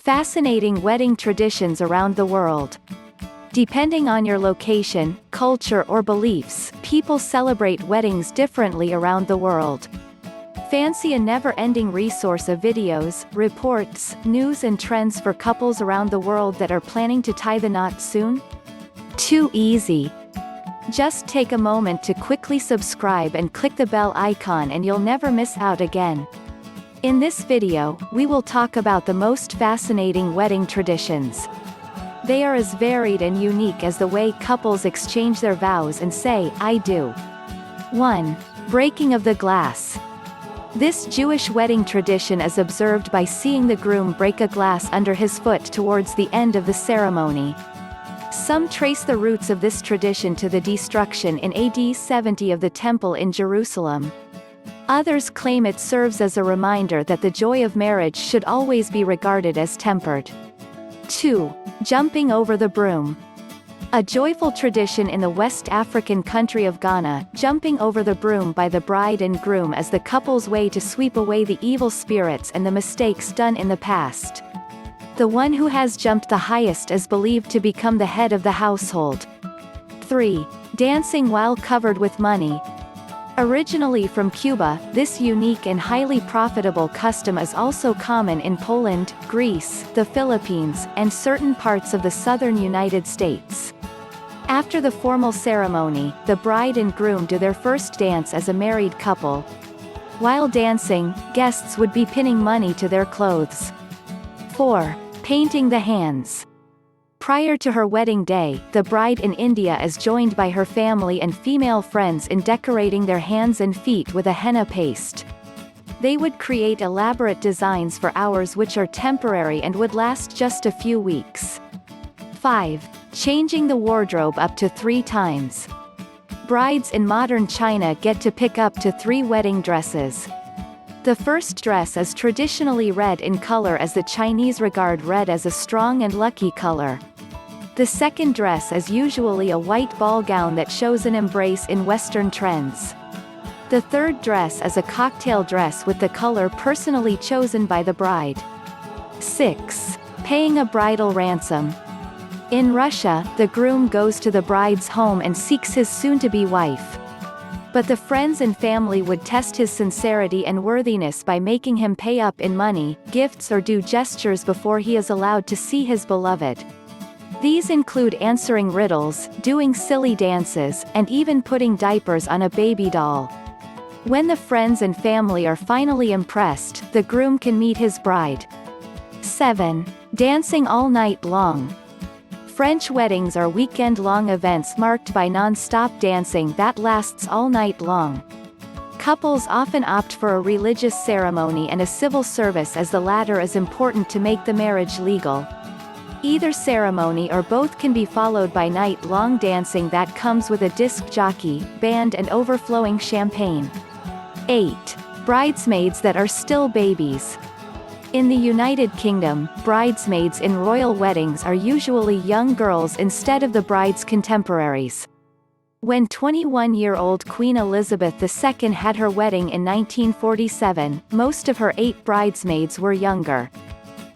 Fascinating wedding traditions around the world. Depending on your location, culture or beliefs, people celebrate weddings differently around the world. Fancy a never-ending resource of videos, reports, news and trends for couples around the world that are planning to tie the knot soon? Too easy. Just take a moment to quickly subscribe and click the bell icon and you'll never miss out again. In this video, we will talk about the most fascinating wedding traditions. They are as varied and unique as the way couples exchange their vows and say, "I do." 1. Breaking of the glass. This Jewish wedding tradition is observed by seeing the groom break a glass under his foot towards the end of the ceremony. Some trace the roots of this tradition to the destruction in AD 70 of the Temple in Jerusalem. Others claim it serves as a reminder that the joy of marriage should always be regarded as tempered. 2. Jumping over the broom. A joyful tradition in the West African country of Ghana, jumping over the broom by the bride and groom is the couple's way to sweep away the evil spirits and the mistakes done in the past. The one who has jumped the highest is believed to become the head of the household. 3. Dancing while covered with money. Originally from Cuba, this unique and highly profitable custom is also common in Poland, Greece, the Philippines, and certain parts of the southern United States. After the formal ceremony, the bride and groom do their first dance as a married couple. While dancing, guests would be pinning money to their clothes. 4. Painting the hands. Prior to her wedding day, the bride in India is joined by her family and female friends in decorating their hands and feet with a henna paste. They would create elaborate designs for hours which are temporary and would last just a few weeks. 5. Changing the wardrobe up to 3 times. Brides in modern China get to pick up to 3 wedding dresses. The first dress is traditionally red in color as the Chinese regard red as a strong and lucky color. The second dress is usually a white ball gown that shows an embrace in Western trends. The third dress is a cocktail dress with the color personally chosen by the bride. 6. Paying a bridal ransom. In Russia, the groom goes to the bride's home and seeks his soon-to-be wife. But the friends and family would test his sincerity and worthiness by making him pay up in money, gifts or do gestures before he is allowed to see his beloved. These include answering riddles, doing silly dances, and even putting diapers on a baby doll. When the friends and family are finally impressed, the groom can meet his bride. 7. Dancing all night long. French weddings are weekend-long events marked by non-stop dancing that lasts all night long. Couples often opt for a religious ceremony and a civil service as the latter is important to make the marriage legal. Either ceremony or both can be followed by night-long dancing that comes with a disc jockey, band and overflowing champagne. 8. Bridesmaids that are still babies. In the United Kingdom, bridesmaids in royal weddings are usually young girls instead of the bride's contemporaries. When 21-year-old Queen Elizabeth II had her wedding in 1947, most of her 8 bridesmaids were younger.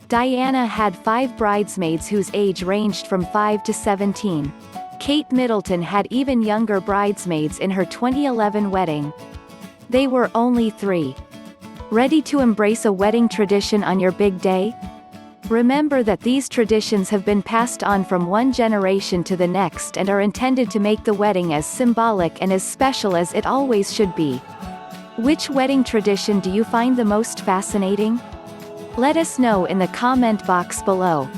Diana had 5 bridesmaids whose age ranged from 5 to 17. Kate Middleton had even younger bridesmaids in her 2011 wedding. They were only 3. Ready to embrace a wedding tradition on your big day? Remember that these traditions have been passed on from one generation to the next and are intended to make the wedding as symbolic and as special as it always should be. Which wedding tradition do you find the most fascinating? Let us know in the comment box below.